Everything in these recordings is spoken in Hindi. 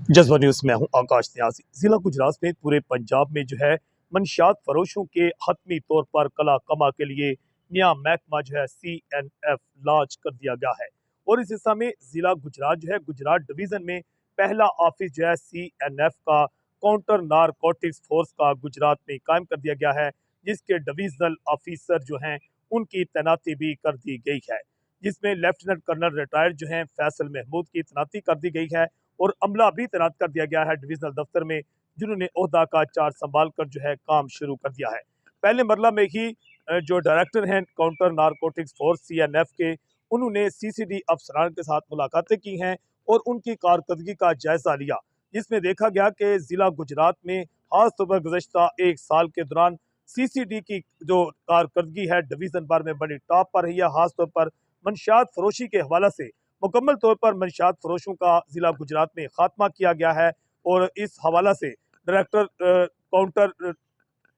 जज्बा न्यूज़ में हूँ आकाश न्याजी। जिला गुजरात में पूरे पंजाब में जो है मंशियात फरोशों के हतमी तौर पर कला कमा के लिए नया महकमा जो है CNF लॉन्च कर दिया गया है। और इस हिस्सा में जिला गुजरात जो है गुजरात डिवीजन में पहला ऑफिस जो है CNF का काउंटर नारकोटिक्स फोर्स का गुजरात में कायम कर दिया गया है, जिसके डिविजनल ऑफिसर जो हैं उनकी तैनाती भी कर दी गई है, जिसमें लेफ्टिनेंट कर्नल रिटायर्ड जो हैं फैसल महमूद की तैनाती कर दी गई है और अमला भी तैनात कर दिया गया है डिविजनल दफ्तर में, जिन्होंने ओहदा का चार्ज संभाल कर जो है काम शुरू कर दिया है। पहले मरला में ही जो डायरेक्टर हैं काउंटर नारकोटिक्स फोर्स CNF के, उन्होंने CCD अफसरान के साथ मुलाकातें की हैं और उनकी कारकर्दगी का जायजा लिया, जिसमें देखा गया कि जिला गुजरात में खासतौर पर गुज़श्ता एक साल के दौरान CCD की जो कारकर्दगी है डिवीजन भर में बड़ी टॉप पर रही है। खासतौर पर मंशियात फरोशी के हवाला से मुकम्मल तौर पर मंशियात फरोशों का जिला गुजरात में खात्मा किया गया है और इस हवाला से डायरेक्टर काउंटर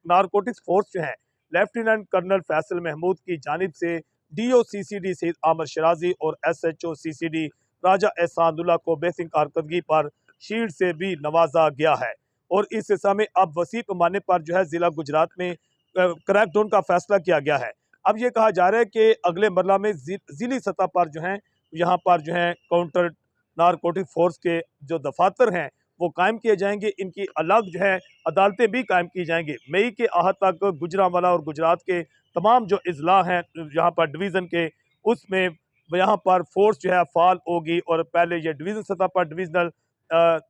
नारकोटिक्स फोर्स जो है लेफ्टिनेंट कर्नल फैसल महमूद की जानिब से DO CCD सईद आमर शराजी और SHO CCD राजा एहसानुल्लाह को बेहतरीन कारकर्दगी पर शील्ड से भी नवाजा गया है। और इस हिस्सा में अब वसी पैमाने पर जो है जिला गुजरात में क्रैकडाउन का फैसला किया गया है। अब ये कहा जा रहा है कि अगले मरला में जिली सतह पर जो है यहाँ पर जो है काउंटर नारकोटिक फोर्स के जो दफातर हैं वो कायम किए जाएंगे। इनकी अलग जो है अदालतें भी कायम की जाएंगी। मई के आहत तक गुजरांवाला और गुजरात के तमाम जो अजला हैं यहाँ पर डिवीज़न के, उसमें यहाँ पर फोर्स जो है फाल होगी और पहले ये डिवीज़न सतह पर डिविजनल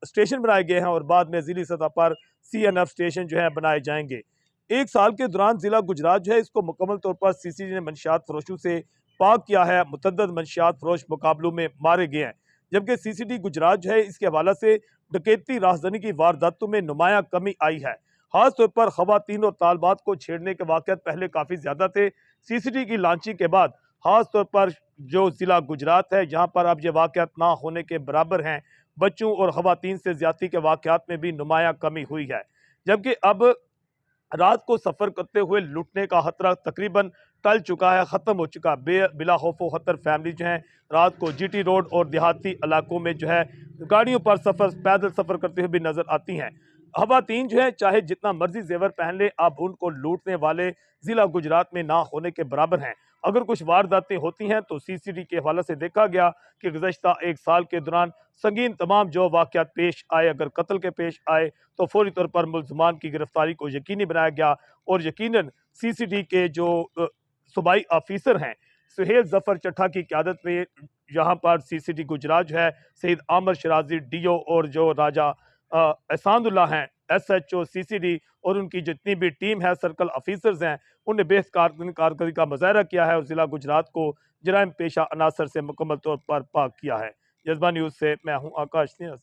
स्टेशन बनाए गए हैं और बाद में जिली सतह पर CNF स्टेशन जो है बनाए जाएंगे। एक साल के दौरान जिला गुजरात जो है इसको मुकम्मल तौर पर CCD ने मंशियात फरोशों से पाक किया है। मुतद्दद मंशियात फरोश मुकाबलों में मारे गए हैं, जबकि CCD गुजरात जो है इसके हवाला से डकैती राजधानी की वारदातों में नुमाया कमी आई है। खासतौर पर खवातीन और तालबात को छेड़ने के वाक़यात पहले काफ़ी ज़्यादा थे। CCD की लॉन्चिंग के बाद खासतौर पर जो ज़िला गुजरात है यहाँ पर अब ये वाक़यात ना होने के बराबर हैं। बच्चों और खवातीन से ज़्यादती के वाक़यात में भी नुमाया कमी हुई है, जबकि अब रात को सफ़र करते हुए लुटने का खतरा तकरीबन टल चुका है, ख़त्म हो चुका है। बिला खौफ व खतर फैमिली जो है रात को GT रोड और देहाती इलाकों में जो है गाड़ियों पर पैदल सफ़र करते हुए भी नज़र आती हैं। खवातीन जो है चाहे जितना मर्जी जेवर पहन ले, अब उनको लूटने वाले ज़िला गुजरात में ना होने के बराबर हैं। अगर कुछ वारदातें होती हैं तो CCD के हवाले से देखा गया कि गुज़श्ता एक साल के दौरान संगीन तमाम जो वाक़यात पेश आए, अगर कत्ल के पेश आए तो फौरी तौर पर मुल्ज़मान की गिरफ्तारी को यकीनी बनाया गया और यकीनन CCD के जो सूबाई ऑफिसर हैं सुहेल जफर चट्ठा की क़यादत में यहाँ पर CCD गुजरात जो है सईद आमर शराजी DO और जो राजा एहसानुल्लाह हैं SHO CCD और उनकी जितनी भी टीम है सर्कल ऑफिसर्स हैं, उन्हें बेहतर कारकर्दगी का मुजाहरा किया है और जिला गुजरात को जराइम पेशा अनासर से मुकम्मल तौर पर पाक किया है। जज्बा न्यूज़ से मैं हूँ आकाश न्याज़।